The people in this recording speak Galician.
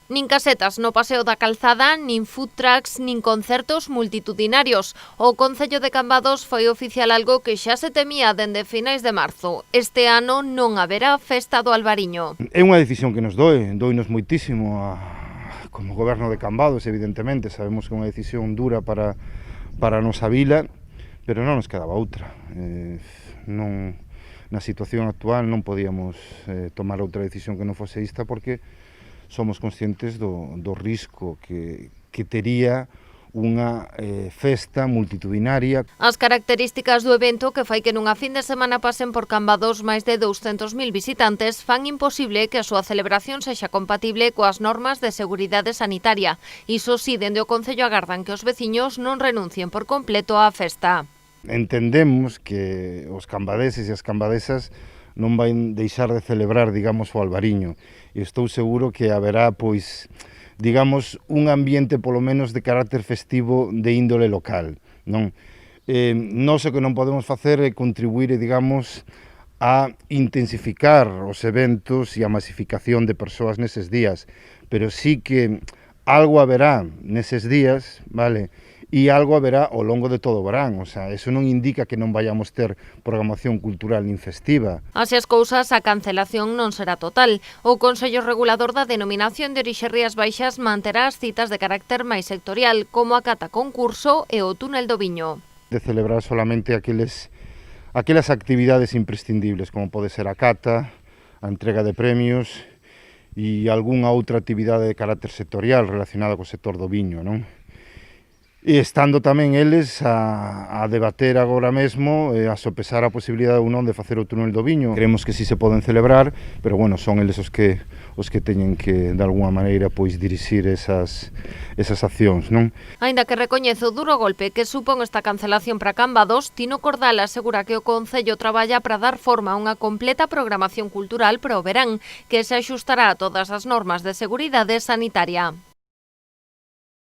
Nin casetas no Paseo da Calzada, nin food trucks, nin concertos multitudinarios. O Concello de Cambados foi oficial algo que xa se temía dende finais de marzo. Este ano non haberá festa do Albariño. É unha decisión que nos doinos moitísimo como goberno de Cambados, evidentemente. Sabemos que é unha decisión dura para a nosa vila, pero non nos quedaba outra. Na situación actual non podíamos tomar outra decisión que non fose esta, porque somos conscientes do risco que tería unha festa multitudinaria. As características do evento, que fai que nunha fin de semana pasen por Cambados máis de 200.000 visitantes, fan imposible que a súa celebración sexa compatible coas normas de seguridade sanitaria. Iso si, dende o Concello agardan que os veciños non renuncien por completo á festa. Entendemos que os cambadeses e as cambadesas non van deixar de celebrar, digamos, o Albariño. E estou seguro que haberá, pois, digamos, un ambiente polo menos de carácter festivo de índole local, non? Nós o que non podemos facer é contribuir, digamos, a intensificar os eventos e a masificación de persoas neses días, pero sí que algo haberá neses días, vale? E algo haberá ao longo de todo o verán, o sea, eso non indica que non vayamos ter programación cultural nin festiva. Así as cousas, a cancelación non será total. O Consello Regulador da Denominación de Orixe Rías Baixas manterá as citas de carácter máis sectorial, como a cata concurso e o túnel do Viño. De celebrar solamente aquelas actividades imprescindibles, como pode ser a cata, a entrega de premios e algunha outra actividade de carácter sectorial relacionada co sector do viño, non? E estando tamén eles a debater agora mesmo, a sopesar a posibilidade ou non de facer o túnel do Viño. Creemos que sí se poden celebrar, pero bueno, son eles os que teñen que, de alguna maneira, pois dirixir esas accións, non? Aínda que recoñece o duro golpe que supón esta cancelación para Cambados, Tino Cordal asegura que o Concello traballa para dar forma a unha completa programación cultural para o verán, que se axustará a todas as normas de seguridade sanitaria.